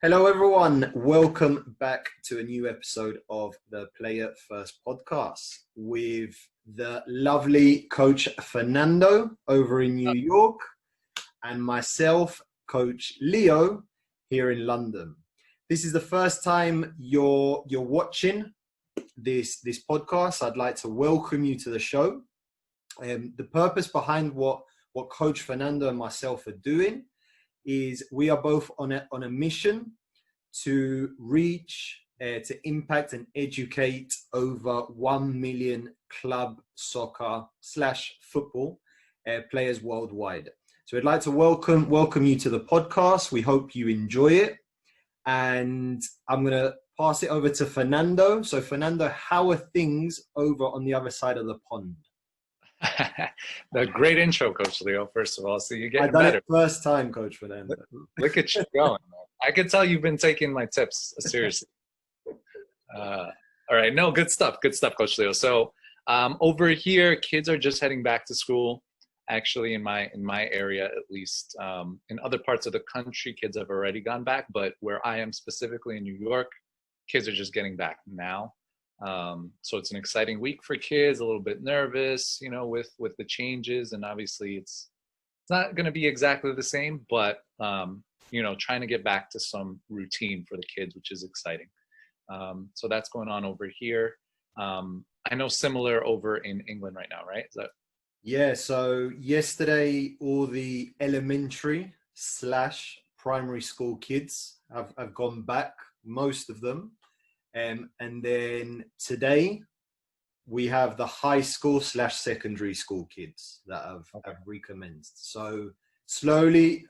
Hello, everyone. Welcome back to a new episode of the Player First podcast with the lovely Coach Fernando over in New York and myself, Coach Leo, here in London. This is the first time you're watching this podcast. I'd like to welcome you to the show. The purpose behind what Coach Fernando and myself are doing is we are both on a mission to reach, to impact and educate over 1 million club soccer / football players worldwide. So I'd like to welcome you to the podcast. We hope you enjoy it. And I'm going to pass it over to Fernando. So Fernando, how are things over on the other side of the pond? The great intro, Coach Leo, first of all. So you're getting I've done better. it first time, Coach Fernando. Look at you going, man. I can tell you've been taking my tips seriously. All right. No, good stuff. Good stuff, Coach Leo. So over here, kids are just heading back to school. Actually, in my area, at least. In other parts of the country, kids have already gone back. But where I am specifically in New York, kids are just getting back now. So it's an exciting week for kids, a little bit nervous, with the changes. And obviously it's not going to be exactly the same, but, trying to get back to some routine for the kids, which is exciting. So that's going on over here. I know similar over in England right now, right? Yeah, so yesterday, all the elementary / primary school kids have gone back, most of them. And then today, we have the high school / secondary school kids that have recommenced. So slowly,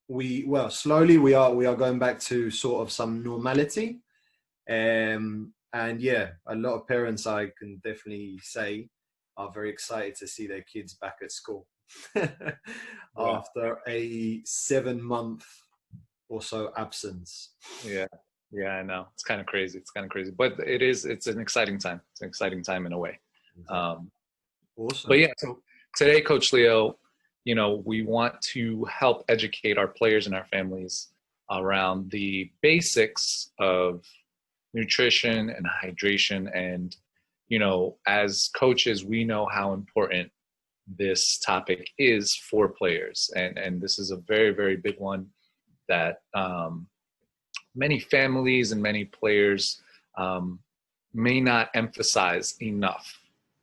we are going back to sort of some normality. And yeah, a lot of parents, I can definitely say, are very excited to see their kids back at school after a 7-month or so absence. Yeah, I know. It's kind of crazy. But it's an exciting time. It's an exciting time in a way. Awesome. But yeah, so today, Coach Leo, we want to help educate our players and our families around the basics of nutrition and hydration. And, as coaches, we know how important this topic is for players. And this is a very, very big one that many families and many players may not emphasize enough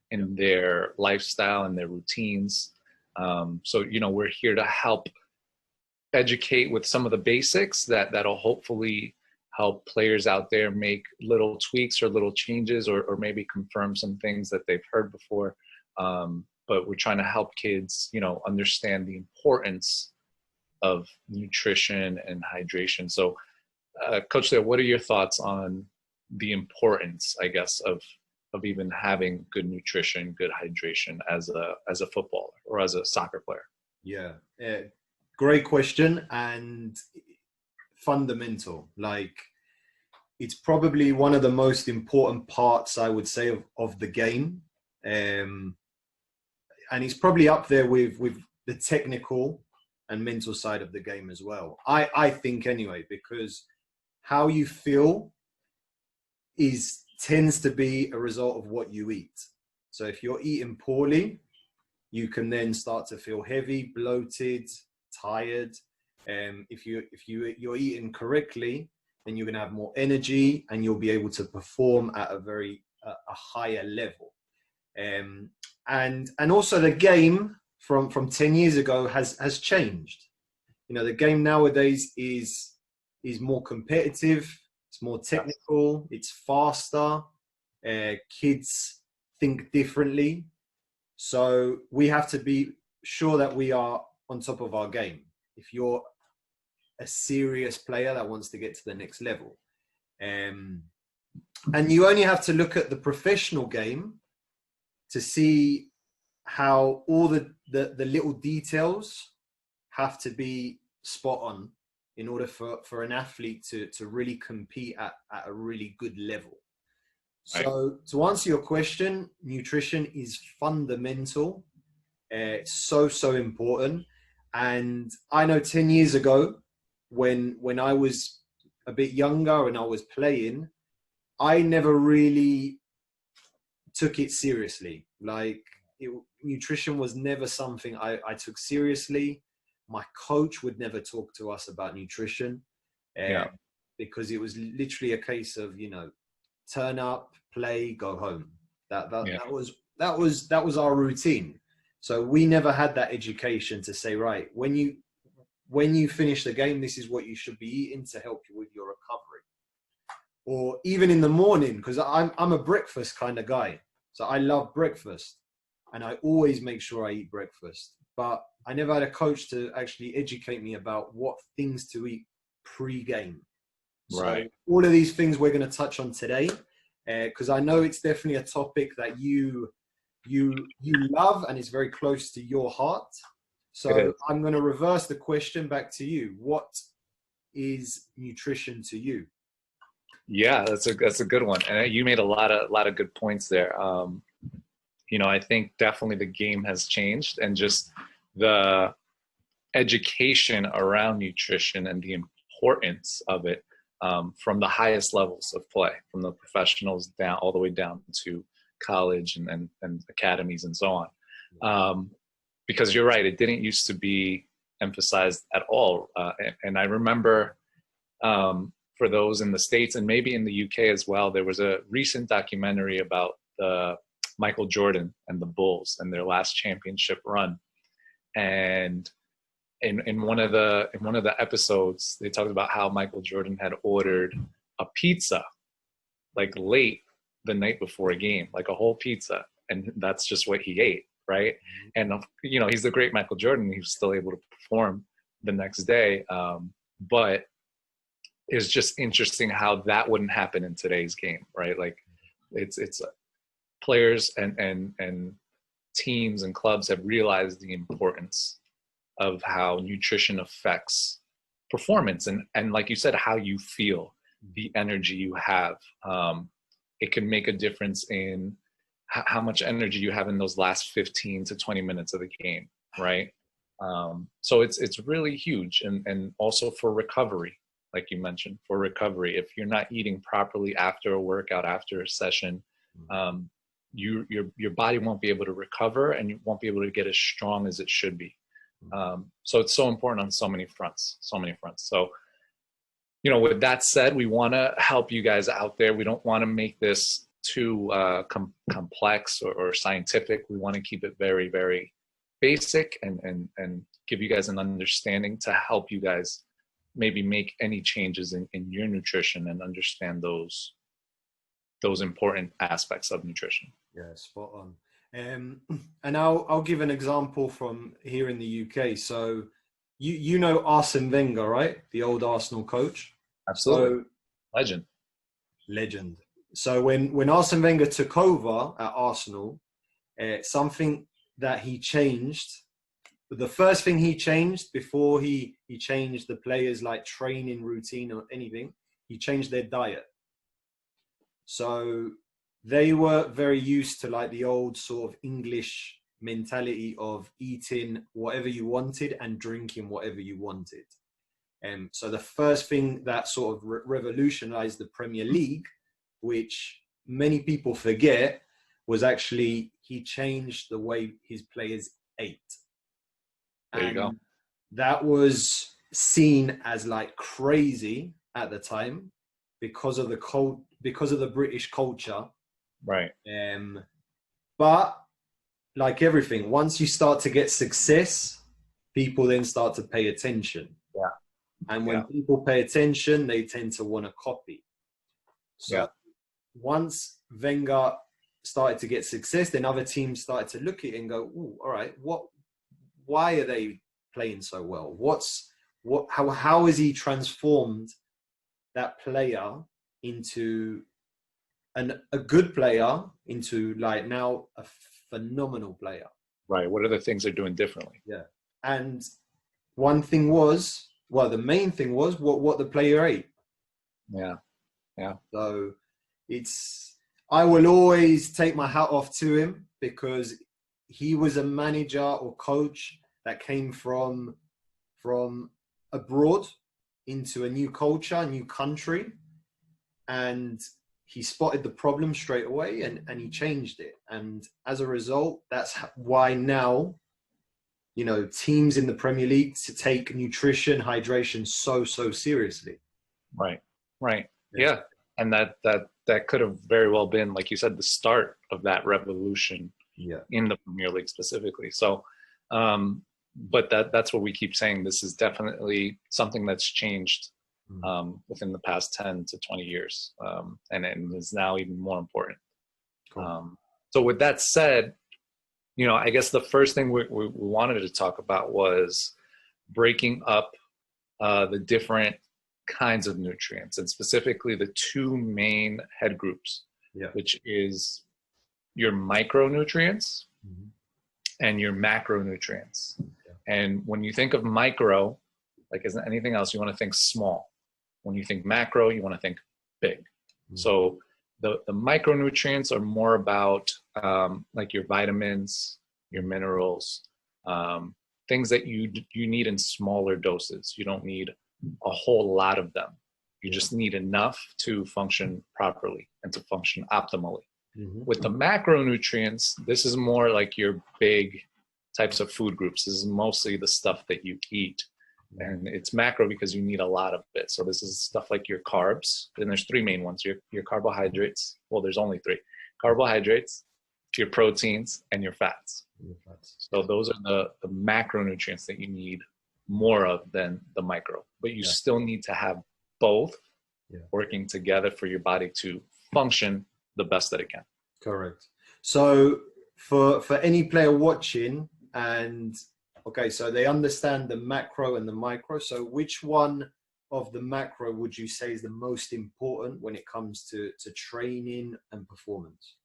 in their lifestyle and their routines. So, we're here to help educate with some of the basics that'll hopefully help players out there make little tweaks or little changes or maybe confirm some things that they've heard before. But we're trying to help kids, understand the importance of nutrition and hydration. So, Coach Leo, what are your thoughts on the importance, I guess, of even having good nutrition, good hydration as a footballer or as a soccer player? Yeah, great question and fundamental. Like, it's probably one of the most important parts, I would say, of the game, and it's probably up there with the technical and mental side of the game as well. I think anyway, because how you feel tends to be a result of what you eat. So if you're eating poorly, you can then start to feel heavy, bloated, tired. If you're eating correctly, then you're going to have more energy and you'll be able to perform at a higher level. And also the game from 10 years ago has changed. The game nowadays is more competitive, it's more technical, it's faster, kids think differently. So we have to be sure that we are on top of our game if you're a serious player that wants to get to the next level. And you only have to look at the professional game to see how all the little details have to be spot on in order for an athlete to really compete at a really good level. So to answer your question, nutrition is fundamental. It's so important. And I know 10 years ago, when I was a bit younger and I was playing, I never really took it seriously. Like nutrition was never something I took seriously. My coach would never talk to us about nutrition, Yeah. because it was literally a case of, turn up, play, go home. That was our routine. So we never had that education to say, right, when you finish the game, this is what you should be eating to help you with your recovery. Or even in the morning, because I'm a breakfast kind of guy. So I love breakfast and I always make sure I eat breakfast. But I never had a coach to actually educate me about what things to eat pre-game. So all of these things we're going to touch on today, because I know it's definitely a topic that you love and it's very close to your heart. So I'm going to reverse the question back to you. What is nutrition to you? Yeah, that's a good one, and you made a lot of good points there. I think definitely the game has changed, and just the education around nutrition and the importance of it, from the highest levels of play, from the professionals down all the way down to college and academies and so on. Because you're right, it didn't used to be emphasized at all. And I remember, for those in the States and maybe in the UK as well, there was a recent documentary about Michael Jordan and the Bulls and their last championship run. And in one of the episodes, they talked about how Michael Jordan had ordered a pizza like late the night before a game, like a whole pizza, and that's just what he ate, right? And he's the great Michael Jordan. He was still able to perform the next day, but it's just interesting how that wouldn't happen in today's game, right? Like it's players and teams and clubs have realized the importance of how nutrition affects performance and like you said, how you feel, the energy you have. It can make a difference in how much energy you have in those last 15 to 20 minutes of the game, right? So it's really huge, and also for recovery, like you mentioned, for recovery. If you're not eating properly after a workout, after a session, your body won't be able to recover, and you won't be able to get as strong as it should be. So it's so important on so many fronts. So, with that said, we want to help you guys out there. We don't want to make this too complex or scientific. We want to keep it very, very basic and give you guys an understanding to help you guys maybe make any changes in your nutrition and understand those important aspects of nutrition. Yeah, spot on. And I'll give an example from here in the UK. So you know Arsene Wenger, right? The old Arsenal coach. Absolutely. So, legend. So when Arsene Wenger took over at Arsenal, something that he changed, the first thing he changed before he changed the players' like training routine or anything, he changed their diet. So they were very used to like the old sort of English mentality of eating whatever you wanted and drinking whatever you wanted. So the first thing that sort of revolutionized the Premier League, which many people forget, was actually he changed the way his players ate. There you go. That was seen as like crazy at the time because of the British culture. Right. But like everything, once you start to get success, people then start to pay attention. Yeah. And when people pay attention, they tend to want to copy. So once Wenger started to get success, then other teams started to look at it and go, "Ooh, all right, why are they playing so well? How has he transformed that player into a good player into like now a phenomenal player?" Right. What are the things they're doing differently? Yeah. And one thing was, the main thing was what the player ate. Yeah. Yeah. So I will always take my hat off to him because he was a manager or coach that came from abroad. into a new culture, a new country, and he spotted the problem straight away, and he changed it. And as a result, that's why now, teams in the Premier League to take nutrition, hydration so seriously. Right. Yeah. And that could have very well been, like you said, the start of that revolution in the Premier League specifically. So, but that's what we keep saying. This is definitely something that's changed within the past 10 to 20 years, and is now even more important. Cool. So with that said, I guess the first thing we wanted to talk about was breaking up the different kinds of nutrients, and specifically the two main head groups, which is your micronutrients and your macronutrients. And when you think of micro, like isn't anything else, you want to think small. When you think macro, you want to think big. So the micronutrients are more about like your vitamins, your minerals, things that you need in smaller doses. You don't need a whole lot of them. You just need enough to function properly and to function optimally. With the macronutrients, this is more like your big types of food groups. This is mostly the stuff that you eat. And it's macro because you need a lot of it. So this is stuff like your carbs. And there's three main ones. Your carbohydrates. Well, there's only three. Carbohydrates, your proteins, and your fats. So those are the macronutrients that you need more of than the micro. But you still need to have both working together for your body to function the best that it can. Correct. So for any player watching, and okay, so they understand the macro and the micro. So which one of the macro would you say is the most important when it comes to training and performance?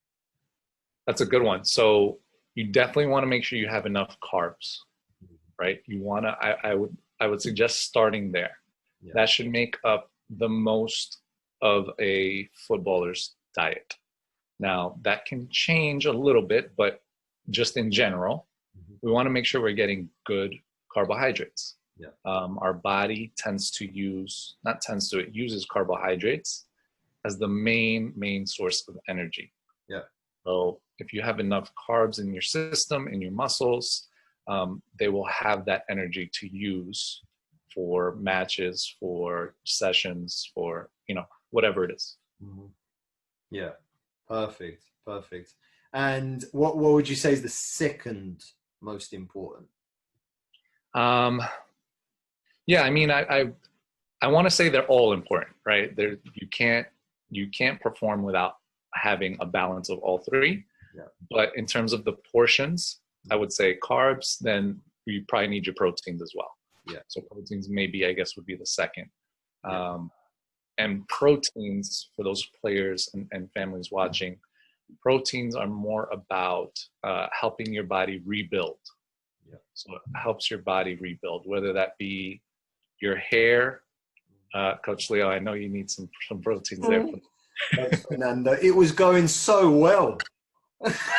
That's a good one. So you definitely want to make sure you have enough carbs, right? You want to, I would suggest starting there. That should make up the most of a footballer's diet. Now that can change a little bit, but just in general, we want to make sure we're getting good carbohydrates. Our body it uses carbohydrates as the main source of energy. So if you have enough carbs in your system, in your muscles, they will have that energy to use for matches, for sessions, for, whatever it is. Yeah, perfect. And what would you say is the second most important? Yeah, I mean, I want to say they're all important, right? You can't perform without having a balance of all three. But in terms of the portions, I would say carbs, then you probably need your proteins as well. So proteins maybe, I guess, would be the second. And proteins, for those players and families watching, proteins are more about helping your body rebuild. So it helps your body rebuild, whether that be your hair. Coach Leo, I know you need some proteins there. Thanks, Fernando. It was going so well.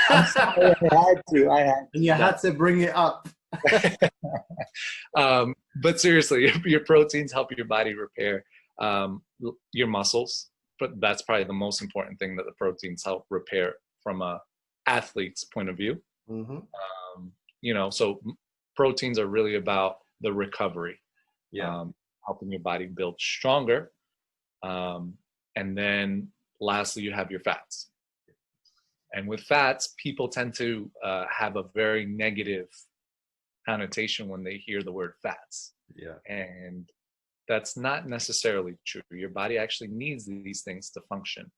I'm sorry, I had to. And you had to bring it up. But seriously, your proteins help your body repair your muscles. But that's probably the most important thing that the proteins help repair from a athlete's point of view. So proteins are really about the recovery, helping your body build stronger. And then lastly, you have your fats. And with fats, people tend to have a very negative connotation when they hear the word fats. And that's not necessarily true. Your body actually needs these things to function.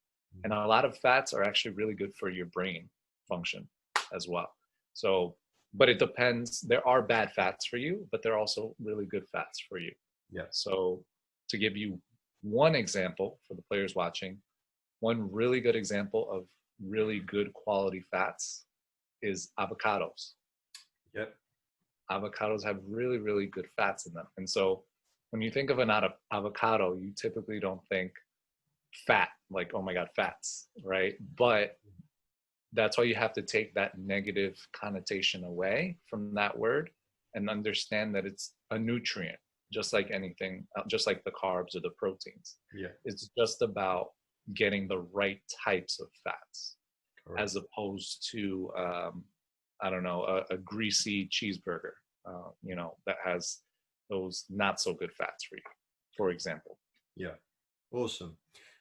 And a lot of fats are actually really good for your brain function as well. So, but it depends. There are bad fats for you, but there are also really good fats for you. So to give you one example for the players watching, one really good example of really good quality fats is avocados. Avocados have really, really good fats in them. And so when you think of an avocado, you typically don't think fat, like, oh my God, fats, right? But that's why you have to take that negative connotation away from that word and understand that it's a nutrient. just like anything, just like the carbs or the proteins. Yeah. It's just about getting the right types of fats, Correct. as opposed to, I don't know, a greasy cheeseburger, you know, that has those not so good fats for you, for example. Yeah. Awesome.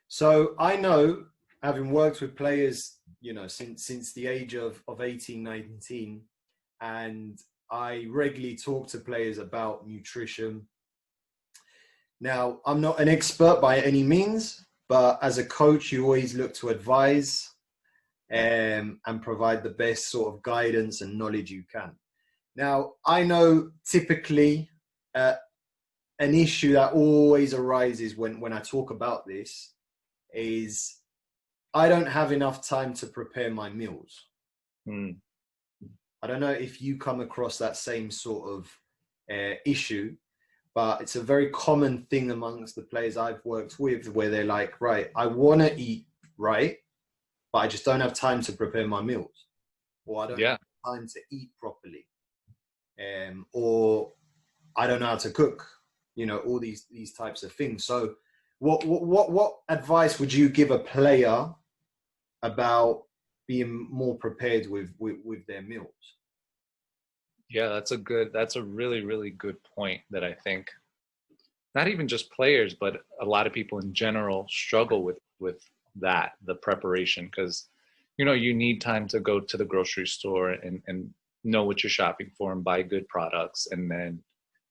So I know, having worked with players, you know, since the age of 18, 19, and I regularly talk to players about nutrition. Now, I'm not an expert by any means, but as a coach, you always look to advise and provide the best sort of guidance and knowledge you can. Now, I know typically an issue that always arises when I talk about this is I don't have enough time to prepare my meals. Mm. I don't know if you come across that same sort of issue, but it's a very common thing amongst the players I've worked with where they're like, right, I want to eat right, but I just don't have time to prepare my meals, or I don't have time to eat properly, or I don't know how to cook, you know, all these types of things. So what advice would you give a player about being more prepared with their meals? Yeah, that's a really, really good point that I think not even just players, but a lot of people in general struggle with that, the preparation, because, you know, you need time to go to the grocery store and know what you're shopping for and buy good products. And then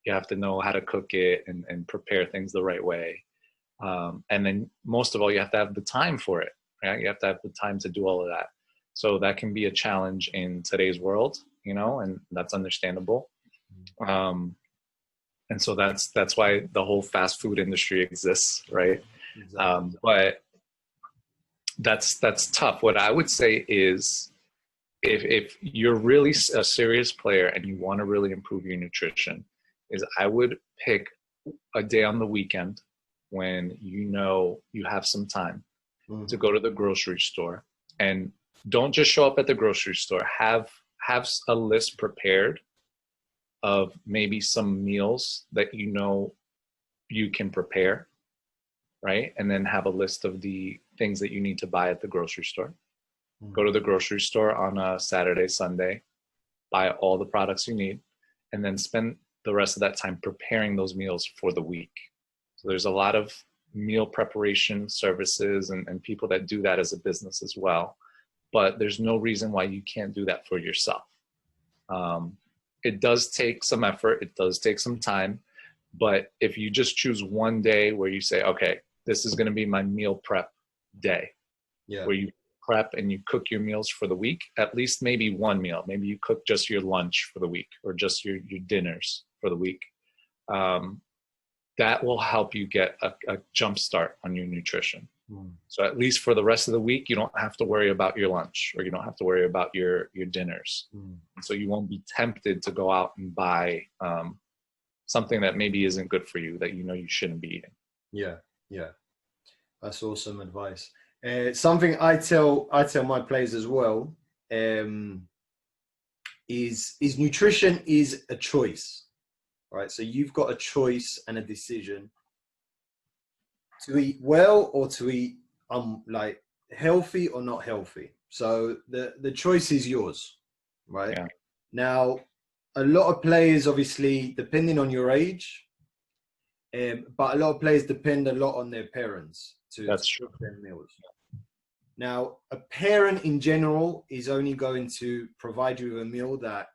you have to know how to cook it and prepare things the right way. And then most of all, you have to have the time for it, right? You have to have the time to do all of that. So that can be a challenge in today's world, you know, and that's understandable. And so that's why the whole fast food industry exists, right? Exactly. But that's tough. What I would say is, if you're really a serious player and you want to really improve your nutrition, is I would pick a day on the weekend when you know you have some time to go to the grocery store, and don't just show up at the grocery store. Have a list prepared of maybe some meals that you know you can prepare, right? And then have a list of the things that you need to buy at the grocery store. Go to the grocery store on a Saturday, Sunday, buy all the products you need, and then spend the rest of that time preparing those meals for the week. So there's a lot of meal preparation services and people that do that as a business as well. But there's no reason why you can't do that for yourself. It does take some effort. It does take some time. But if you just choose one day where you say, okay, this is going to be my meal prep day, where you prep and you cook your meals for the week, at least maybe one meal. Maybe you cook just your lunch for the week or just your dinners for the week. That will help you get a jump start on your nutrition. So at least for the rest of the week, you don't have to worry about your lunch, or you don't have to worry about your dinners. So you won't be tempted to go out and buy something that maybe isn't good for you, that you know you shouldn't be eating. Yeah. That's awesome advice. Something I tell my players as well is nutrition is a choice, right? So you've got a choice and a decision to eat well or to eat like healthy or not healthy. So the choice is yours, right? Yeah. Now, a lot of players, obviously, depending on your age, but a lot of players depend a lot on their parents to cook their meals. Now, a parent in general is only going to provide you with a meal that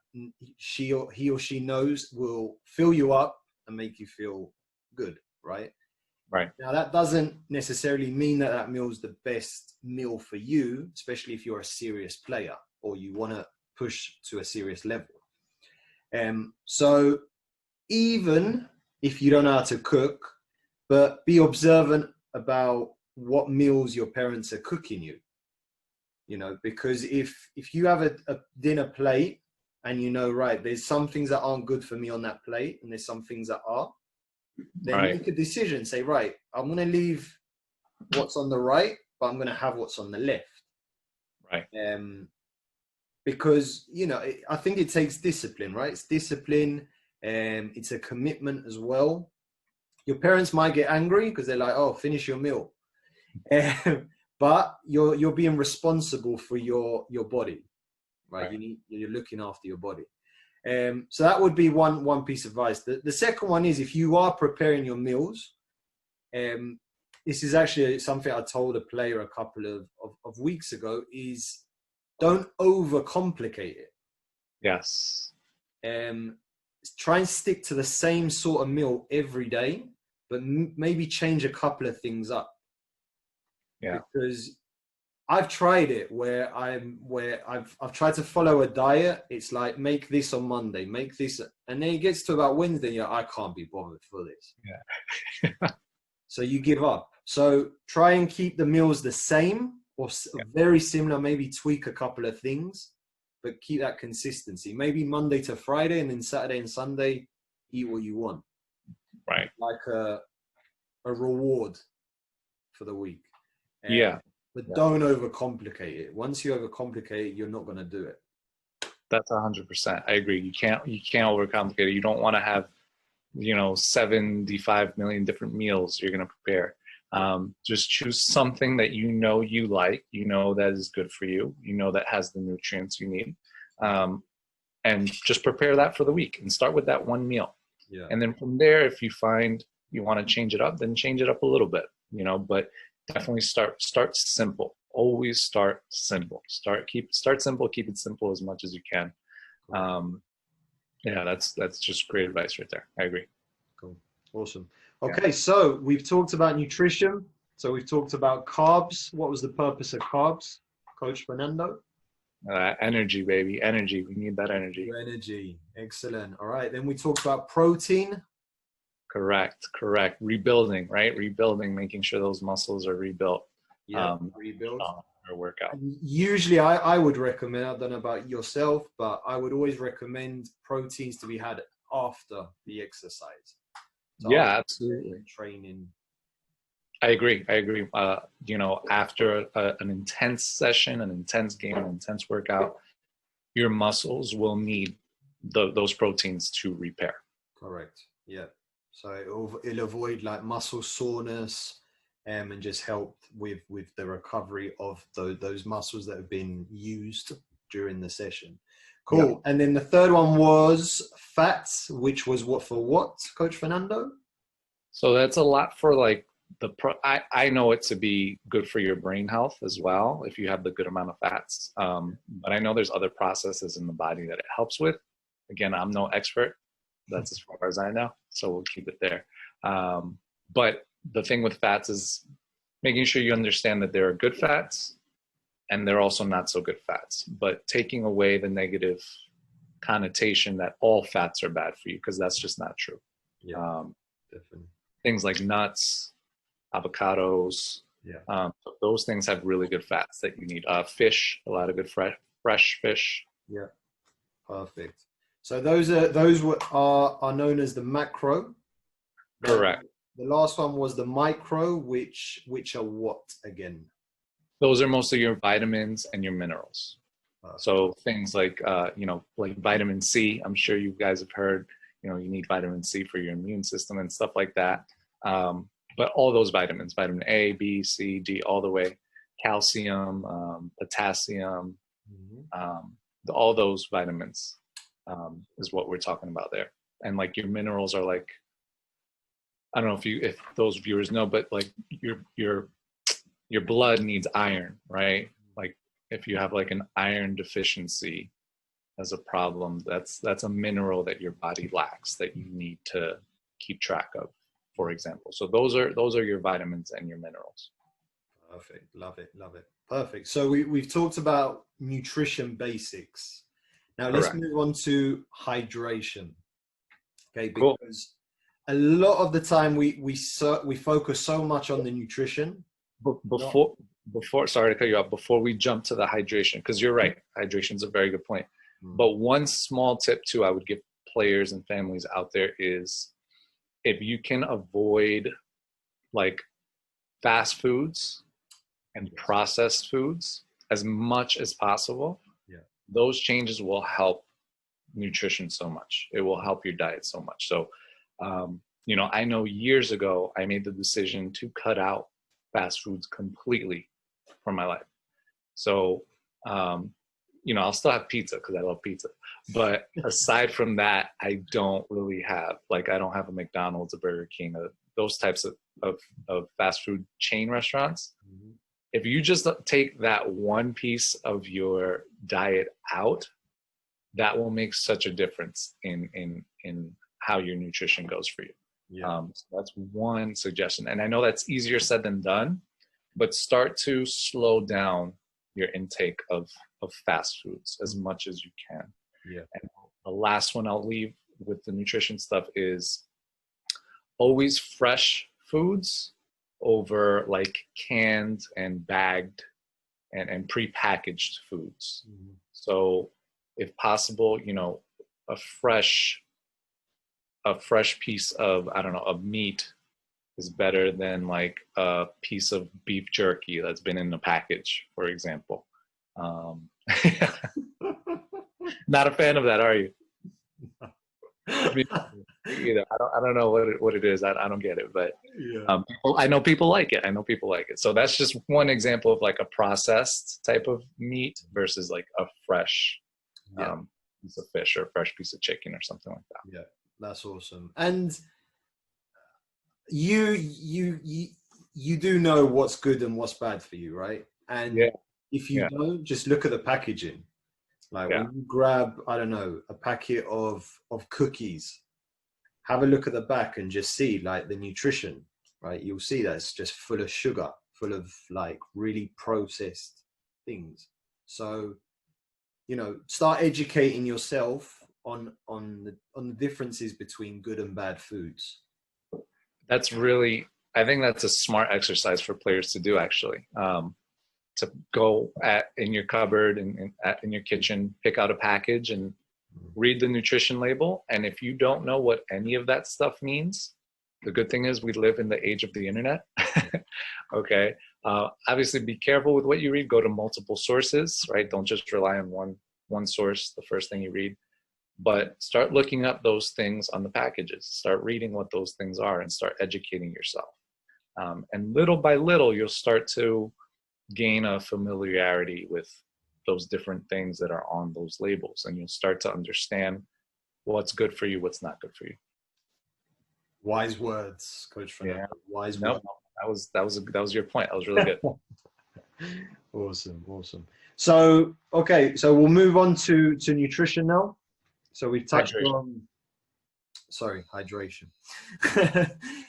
he or she knows will fill you up and make you feel good, right? Right. Now, that doesn't necessarily mean that that meal is the best meal for you, especially if you're a serious player or you want to push to a serious level. So even if you don't know how to cook, but be observant about what meals your parents are cooking you, you know, because if you have a dinner plate and you know, right, there's some things that aren't good for me on that plate and there's some things that are, then make a decision, say, right, I'm going to leave what's on the right, but I'm going to have what's on the left. Right. Because, you know, I think it takes discipline, right? It's discipline. It's a commitment as well. Your parents might get angry because they're like, "Oh, finish your meal," but you're being responsible for your body, right? You're looking after your body. So that would be one piece of advice. The second one is, if you are preparing your meals, this is actually something I told a player a couple of weeks ago, is don't overcomplicate it. Yes. Try and stick to the same sort of meal every day, but maybe change a couple of things up. Yeah. Because I've tried it where I've tried to follow a diet. It's like, make this on Monday, make this, and then it gets to about Wednesday, you're like, I can't be bothered for this. Yeah. So you give up. So try and keep the meals the same or very similar, maybe tweak a couple of things, but keep that consistency. Maybe Monday to Friday, and then Saturday and Sunday, eat what you want. Right. Like a reward for the week. But don't overcomplicate it. Once you overcomplicate it, you're not going to do it. That's 100%. I agree. You can't overcomplicate it. You don't want to have, 75 million different meals you're going to prepare. Just choose something that you like, that is good for you, that has the nutrients you need, and just prepare that for the week and start with that one meal. Yeah. And then from there, if you find you want to change it up, then change it up a little bit, but definitely start simple. Always start simple. Start simple, keep it simple as much as you can. Yeah, that's just great advice right there. I agree. Cool. Awesome. Okay, so we've talked about nutrition. So we've talked about carbs. What was the purpose of carbs, Coach Fernando? Energy, baby. Energy. We need that energy. Energy. Excellent. All right. Then we talked about protein. Correct. Rebuilding, right? Rebuilding, making sure those muscles are rebuilt. Yeah, rebuild. Or workout. And usually I would recommend, I don't know about yourself, but I would always recommend proteins to be had after the exercise. So yeah, absolutely. Training. I agree. After an intense session, an intense game, an intense workout, your muscles will need those proteins to repair. Correct. Yeah. So it'll avoid like muscle soreness, and just help with the recovery of those muscles that have been used during the session. Cool. Yep. And then the third one was fats, which was what, Coach Fernando? So that's a lot for like I know it to be good for your brain health as well if you have the good amount of fats. But I know there's other processes in the body that it helps with. Again, I'm no expert. That's as far as I know. So we'll keep it there. But the thing with fats is making sure you understand that there are good fats and there are also not so good fats, but taking away the negative connotation that all fats are bad for you, because that's just not true. Yeah, definitely. Things like nuts, avocados, those things have really good fats that you need. Fish, a lot of good fresh fish. Yeah, perfect. So those are known as the macro. Correct. The last one was the micro, which are what again? Those are mostly your vitamins and your minerals. So things like, like vitamin C. I'm sure you guys have heard, you need vitamin C for your immune system and stuff like that. But all those vitamins, vitamin A, B, C, D, all the way, calcium, potassium, all those vitamins is what we're talking about there. And like your minerals are like, I don't know if those viewers know, but like your blood needs iron, right? Like if you have like an iron deficiency as a problem, that's a mineral that your body lacks that you need to keep track of, for example. So those are your vitamins and your minerals. Perfect. Love it. Perfect. So we've talked about nutrition basics. Now let's move on to hydration. Okay, because a lot of the time we focus so much on the nutrition. Before, sorry to cut you off, before we jump to the hydration, because you're right, hydration is a very good point. But one small tip too I would give players and families out there is, if you can avoid like fast foods and processed foods as much as possible, those changes will help nutrition so much. It will help your diet so much. So I know years ago I made the decision to cut out fast foods completely from my life. So, I'll still have pizza because I love pizza. But aside from that, I don't really have, like, I don't have a McDonald's, a Burger King, those types of fast food chain restaurants. Mm-hmm. If you just take that one piece of your diet out, that will make such a difference in how your nutrition goes for you. Yeah. So that's one suggestion. And I know that's easier said than done, but start to slow down your intake of fast foods as much as you can. Yeah. And the last one I'll leave with the nutrition stuff is always fresh foods over like canned and bagged and prepackaged foods. Mm-hmm. So if possible, a fresh piece of, I don't know, of meat is better than like a piece of beef jerky that's been in the package, for example. Not a fan of that, are you? Either. I don't know what it is. I don't get it, but yeah. I know people like it. So that's just one example of like a processed type of meat versus like a fresh piece of fish or a fresh piece of chicken or something like that. Yeah, that's awesome. And you do know what's good and what's bad for you, right? And if you don't, just look at the packaging. Like when you grab, I don't know, a packet of cookies, have a look at the back and just see like the nutrition, right? You'll see that it's just full of sugar, full of like really processed things. So, start educating yourself on the differences between good and bad foods. I think that's a smart exercise for players to do, actually. To go in your cupboard and in your kitchen, pick out a package and read the nutrition label. And if you don't know what any of that stuff means, the good thing is we live in the age of the internet. Okay. Obviously, be careful with what you read. Go to multiple sources, right? Don't just rely on one source, the first thing you read. But start looking up those things on the packages. Start reading what those things are and start educating yourself. And little by little, you'll start to gain a familiarity with those different things that are on those labels, and you'll start to understand what's good for you, what's not good for you. Wise words, Coach Fernando. Yeah. Wise words. That was your point. That was really good. Awesome. So we'll move on to nutrition now. So we've touched on hydration.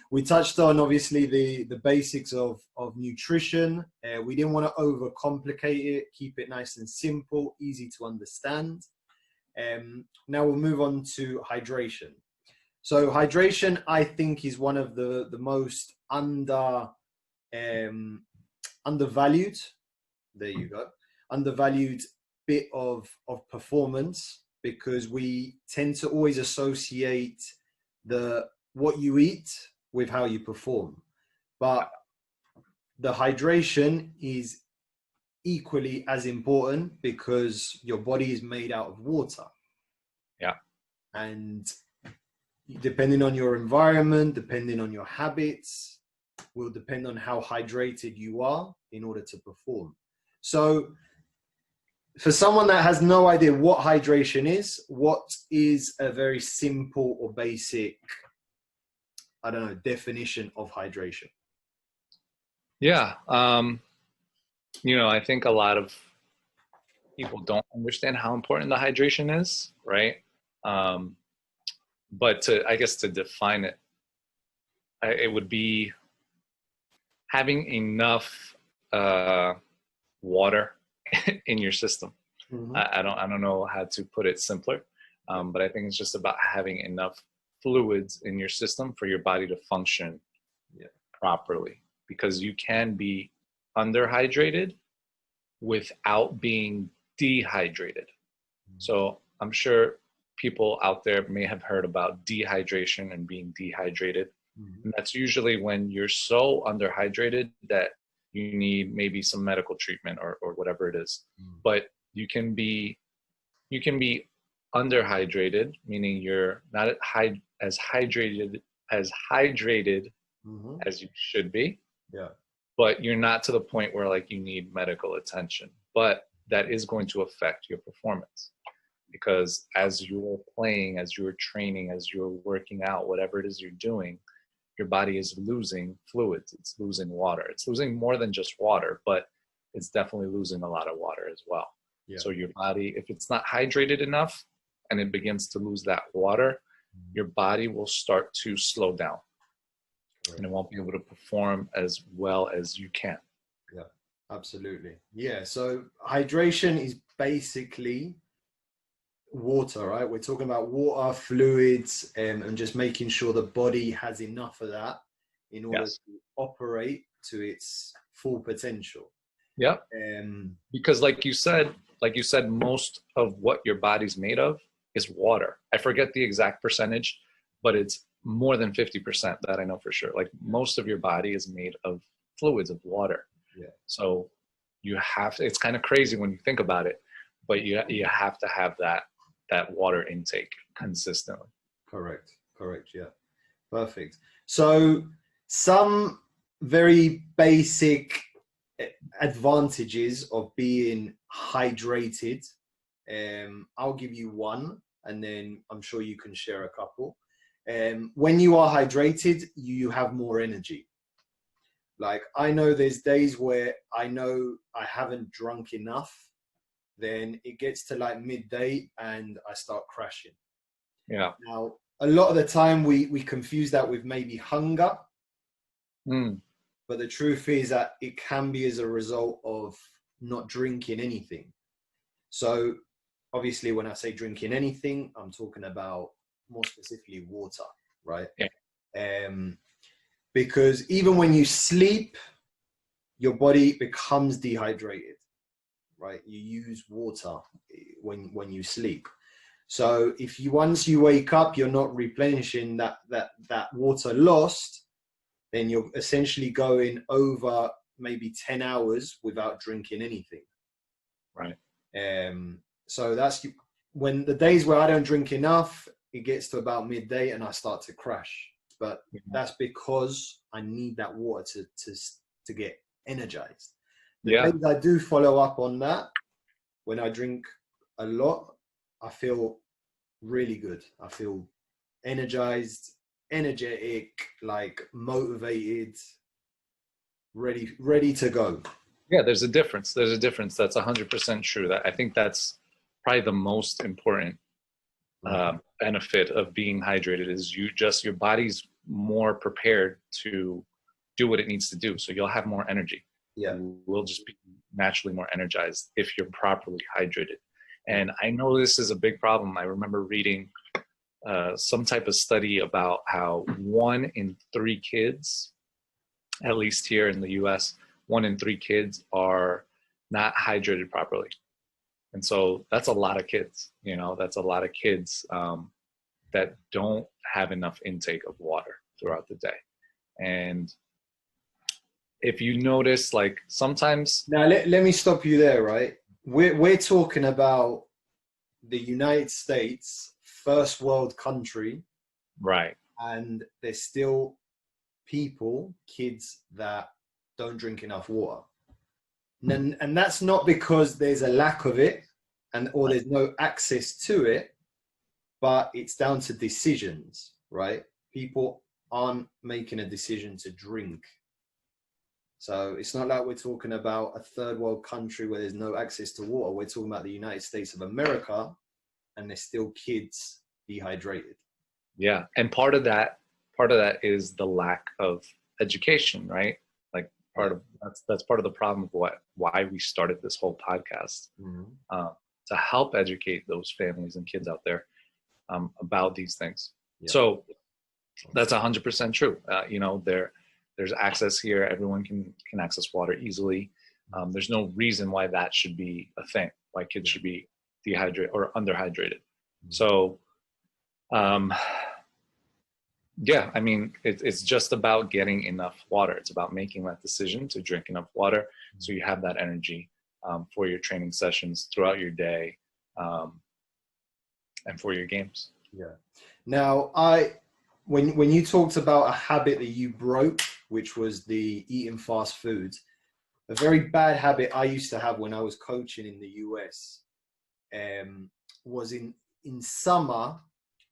We touched on obviously the basics of nutrition. We didn't want to overcomplicate it, keep it nice and simple, easy to understand. Now we'll move on to hydration. So hydration, I think, is one of the most undervalued. There you go. Undervalued bit of performance, because we tend to always associate what you eat with how you perform. But the hydration is equally as important, because your body is made out of water. Yeah. And depending on your environment, depending on your habits, will depend on how hydrated you are in order to perform. So for someone that has no idea what hydration is, what is a very simple or basic, definition of hydration? Yeah. I think a lot of people don't understand how important the hydration is, right? But to define it, it would be having enough water in your system. Mm-hmm. I don't know how to put it simpler, but I think it's just about having enough fluids in your system for your body to function properly, because you can be underhydrated without being dehydrated. Mm-hmm. So I'm sure people out there may have heard about dehydration and being dehydrated. Mm-hmm. And that's usually when you're so underhydrated that you need maybe some medical treatment or whatever it is. Mm-hmm. But you can be underhydrated, meaning you're not as hydrated as hydrated Mm-hmm. as you should be, Yeah. but you're not to the point where like you need medical attention. But that is going to affect your performance, because as you're playing, as you're training, as you're working out, whatever it is you're doing, your body is losing fluids. It's losing water. It's losing more than just water, but it's definitely losing a lot of water as well. Yeah. So your body, if it's not hydrated enough and it begins to lose that water, your body will start to slow down. Correct. And it won't be able to perform as well as you can. Yeah, absolutely. Yeah. So hydration is basically water, right? We're talking about water, fluids, and just making sure the body has enough of that in order Yes. to operate to its full potential. Yep. Because like you said, most of what your body's made of is water. I forget the exact percentage, but it's more than 50%, that I know for sure. Like most of your body is made of fluids, of water. Yeah. So you have to, it's kind of crazy when you think about it, but you have to have that water intake consistently. Correct. Yeah. Perfect. So some very basic advantages of being hydrated. I'll give you one, and then I'm sure you can share a couple. When you are hydrated, you have more energy. Like, I know there's days where I know I haven't drunk enough, then it gets to like midday and I start crashing. Yeah. Now, a lot of the time we confuse that with maybe hunger. But the truth is that it can be as a result of not drinking anything. So obviously when I say drinking anything, I'm talking about more specifically water, right? Yeah. Because even when you sleep, your body becomes dehydrated, right? You use water when you sleep. So if you, once you wake up, you're not replenishing that water lost, then you're essentially going over maybe 10 hours without drinking anything. Right. So that's when the days where I don't drink enough, it gets to about midday and I start to crash. But that's because I need that water to get energized. The days I do follow up on that, when I drink a lot, I feel really good. I feel energized, energetic, like motivated, ready to go. Yeah, there's a difference. That's 100% true. That I think that's probably the most important benefit of being hydrated is your body's more prepared to do what it needs to do. So you'll have more energy. Yeah. You will just be naturally more energized if you're properly hydrated. And I know this is a big problem. I remember reading some type of study about how 1 in 3 kids, at least here in the US, 1 in 3 kids are not hydrated properly. And so that's a lot of kids, that's a lot of kids that don't have enough intake of water throughout the day. And if you notice, like sometimes... Now, let me stop you there, right? We're talking about the United States, first world country. Right. And there's still kids that don't drink enough water. And that's not because there's a lack of it or there's no access to it, but it's down to decisions, right? People aren't making a decision to drink. So it's not like we're talking about a third world country where there's no access to water. We're talking about the United States of America, and there's still kids dehydrated. Yeah, and part of that is the lack of education, right? Like that's part of the problem of why we started this whole podcast, to help educate those families and kids out there about these things. Yeah. So that's 100% true. There's access here. Everyone can access water easily. There's no reason why that should be a thing, why kids should be dehydrated or underhydrated. So, yeah, I mean, it's just about getting enough water. It's about making that decision to drink enough water so you have that energy for your training sessions throughout your day and for your games. Yeah. Now, I when you talked about a habit that you broke, which was the eating fast food, a very bad habit I used to have when I was coaching in the US, was in summer.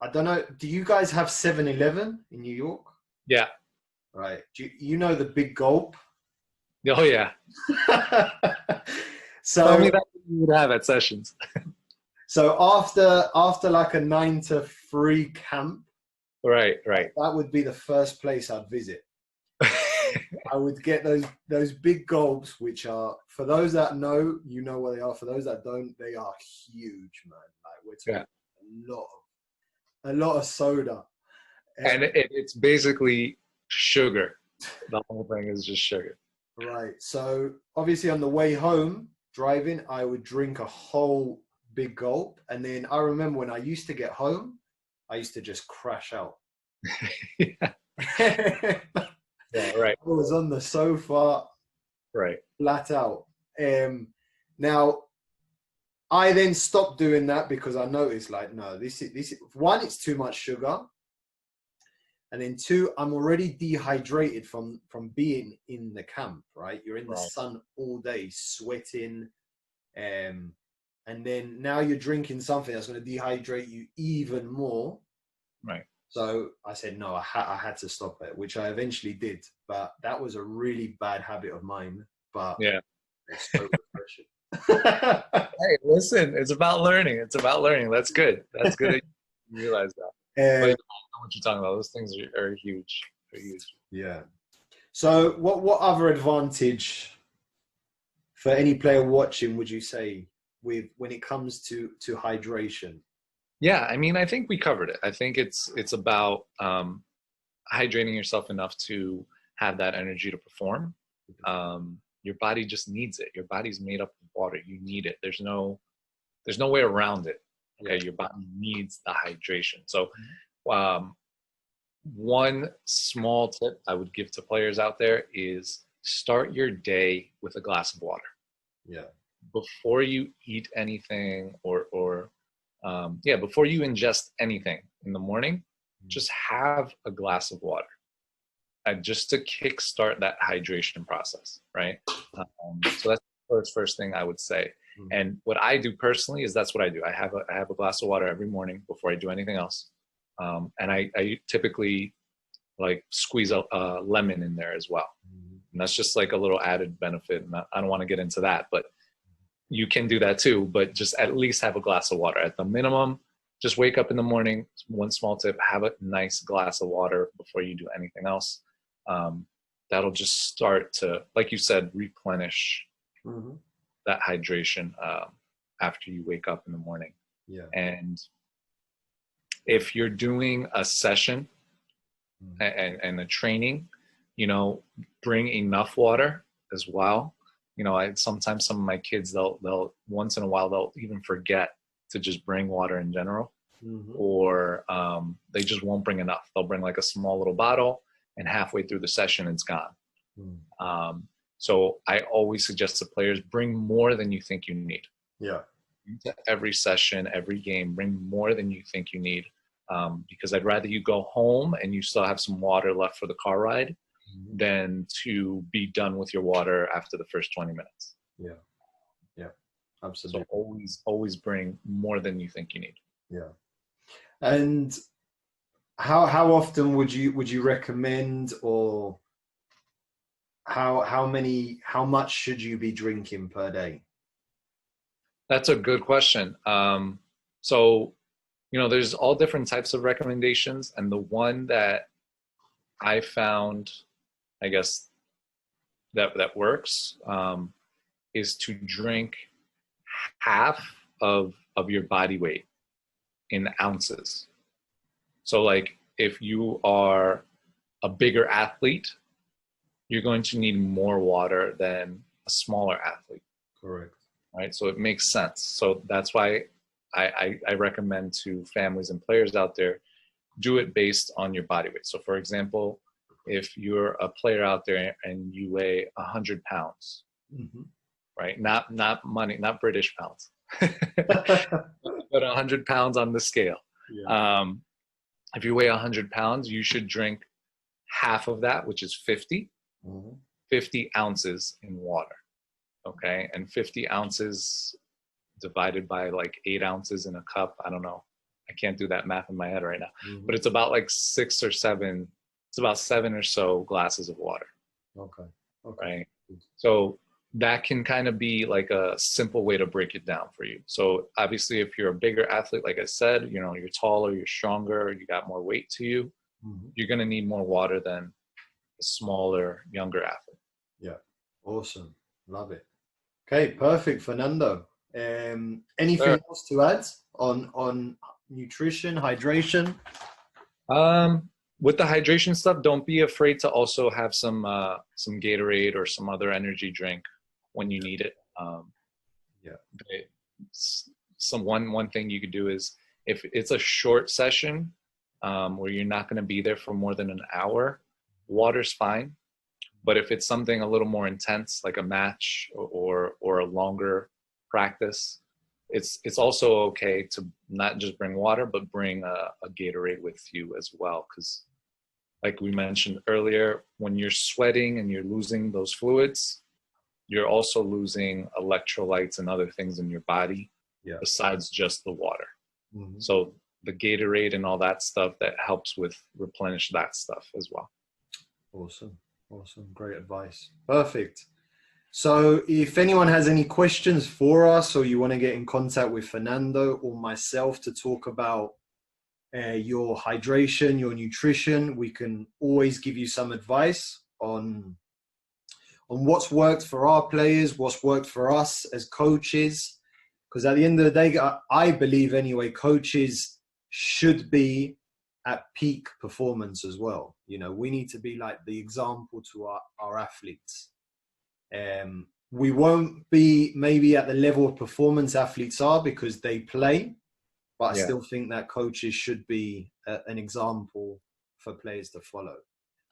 I don't know. Do you guys have 7-Eleven in New York? Yeah. Right. You know the big gulp? Oh yeah. So Tell me that you would have at sessions. so after like a 9 to 3 camp, Right. that would be the first place I'd visit. I would get those big gulps, which are, for those that know, you know what they are. For those that don't, they are huge, man. Like, we're talking a lot of soda. And it's basically sugar. The whole thing is just sugar. Right. So obviously on the way home, driving, I would drink a whole big gulp. And then I remember when I used to get home, I used to just crash out. Yeah. Yeah, right. I was on the sofa, Right. flat out. Now, I then stopped doing that because I noticed, like, no, this is one, it's too much sugar. And then two, I'm already dehydrated from being in the camp, right? You're in the sun all day, sweating. And then now you're drinking something that's going to dehydrate you even more. Right. So I said, no, I had to stop it, which I eventually did. But that was a really bad habit of mine. But yeah, it's so refreshing. Hey, listen, it's about learning. It's about learning. That's good. That's good that you realize that. But you know what you're talking about. Those things are huge. They're huge. Yeah. So what other advantage for any player watching would you say when it comes to hydration? Yeah, I mean, I think we covered it. I think it's about hydrating yourself enough to have that energy to perform. Your body just needs it. Your body's made up of water. You need it. There's no way around it. Okay, your body needs the hydration. So, one small tip I would give to players out there is start your day with a glass of water. Yeah. Before you eat anything or before you ingest anything in the morning, just have a glass of water, just to kickstart that hydration process, right? So that's the first thing I would say. And what I do personally is that's what I do. I have a glass of water every morning before I do anything else, and I typically like squeeze a lemon in there as well, and that's just like a little added benefit. And I don't want to get into that, but you can do that too, but just at least have a glass of water at the minimum. Just wake up in the morning. One small tip, have a nice glass of water before you do anything else. That'll just start to, like you said, replenish that hydration after you wake up in the morning. Yeah. And if you're doing a session and a training, bring enough water as well. Sometimes some of my kids, they'll once in a while, they'll even forget to just bring water in general, or they just won't bring enough. They'll bring like a small little bottle, and halfway through the session, it's gone. So I always suggest to players, bring more than you think you need. Yeah. Every session, every game, bring more than you think you need, because I'd rather you go home and you still have some water left for the car ride than to be done with your water after the first 20 minutes. Yeah, absolutely. So always bring more than you think you need. Yeah. And how often would you recommend, or how much should you be drinking per day? That's a good question. So there's all different types of recommendations, and the one that I found, I guess, that works, is to drink half of your body weight in ounces. So like if you are a bigger athlete, you're going to need more water than a smaller athlete. Correct. Right? So it makes sense. So that's why I recommend to families and players out there, do it based on your body weight. So for example, if you're a player out there and you weigh 100 pounds, right? Not money, not British pounds, but 100 pounds on the scale. if you weigh 100 pounds, you should drink half of that, which is 50 ounces in water. Okay. And 50 ounces divided by like 8 ounces in a cup. I don't know. I can't do that math in my head right now, but it's about like 6 or 7. It's about 7 or so glasses of water. Okay. Right. So that can kind of be like a simple way to break it down for you. So obviously, if you're a bigger athlete, like I said, you know, you're taller, you're stronger, you got more weight to you, you're going to need more water than a smaller, younger athlete. Yeah. Awesome. Love it. Okay. Perfect, Fernando. Anything else to add on nutrition, hydration? With the hydration stuff, don't be afraid to also have some Gatorade or some other energy drink when you need it. One thing you could do is, if it's a short session where you're not going to be there for more than an hour, water's fine. But if it's something a little more intense, like a match or a longer practice, it's also okay to not just bring water, but bring a Gatorade with you as well. Because like we mentioned earlier, when you're sweating and you're losing those fluids, you're also losing electrolytes and other things in your body besides just the water. So the Gatorade and all that stuff, that helps with replenish that stuff as well. Awesome. Great advice. Perfect. So if anyone has any questions for us, or you want to get in contact with Fernando or myself to talk about your hydration, your nutrition, we can always give you some advice on what's worked for our players, what's worked for us as coaches. Because at the end of the day, I believe anyway, coaches should be at peak performance as well. You know, we need to be like the example to our athletes. We won't be maybe at the level of performance athletes are because they play, but I still think that coaches should be an example for players to follow.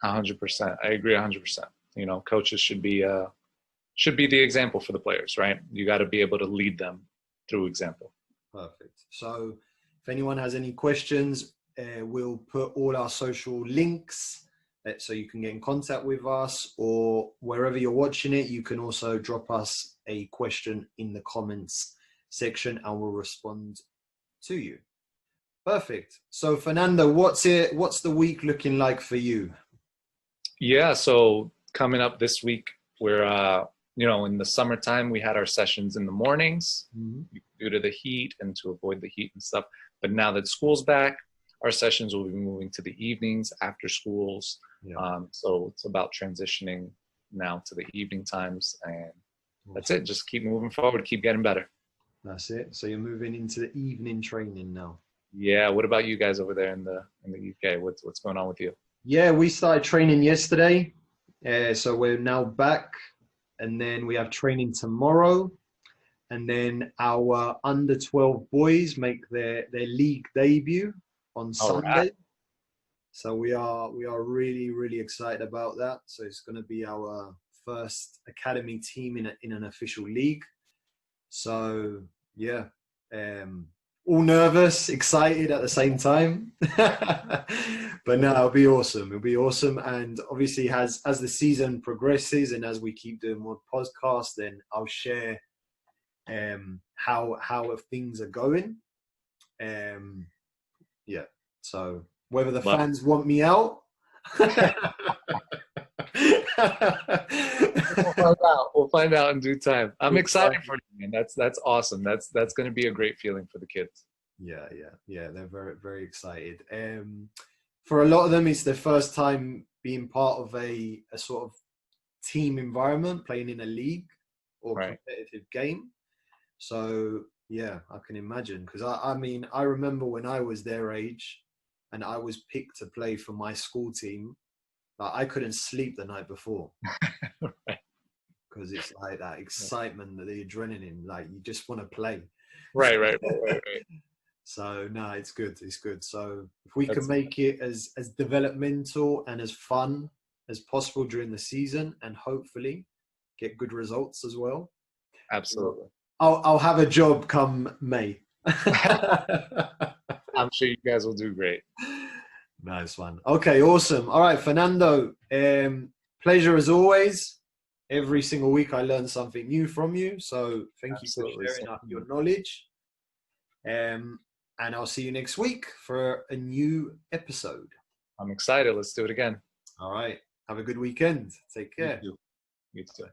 100%. I agree 100%. You know, coaches should be the example for the players, right? You got to be able to lead them through example. Perfect. So if anyone has any questions, we'll put all our social links so you can get in contact with us, or wherever you're watching it, you can also drop us a question in the comments section and we'll respond to you. Perfect. So Fernando, what's the week looking like for you? Yeah, so coming up this week, we're in the summertime we had our sessions in the mornings due to the heat and to avoid the heat and stuff. But now that school's back, our sessions will be moving to the evenings after schools. So it's about transitioning now to the evening times, and that's it. Just keep moving forward, keep getting better. That's it. So you're moving into the evening training now. Yeah. What about you guys over there in the UK? What's going on with you? Yeah, we started training yesterday. So we're now back, and then we have training tomorrow, and then our under 12 boys make their league debut on Sunday. Right. So we are really, really excited about that. So it's going to be our first academy team in an official league. So yeah, all nervous, excited at the same time. But no, it'll be awesome. It'll be awesome. And obviously as the season progresses and as we keep doing more podcasts, then I'll share how things are going. Yeah. So whether the fans want me out. We'll find out in due time. I'm excited for you, man. That's awesome. That's going to be a great feeling for the kids. Yeah. They're very, very excited. For a lot of them, it's their first time being part of a sort of team environment, playing in a league or competitive game. So yeah, I can imagine, because I mean, I remember when I was their age and I was picked to play for my school team, I couldn't sleep the night before. Because it's like that excitement, the adrenaline, like you just want to play. Right. So no, it's good. So if we can make it as developmental and as fun as possible during the season, and hopefully get good results as well. Absolutely. I'll have a job come May. I'm sure you guys will do great. Nice one. Okay, awesome. All right, Fernando. Pleasure as always. Every single week I learn something new from you. So thank you for Absolutely. sharing your knowledge. And I'll see you next week for a new episode. I'm excited. Let's do it again. All right. Have a good weekend. Take care. You too. You too.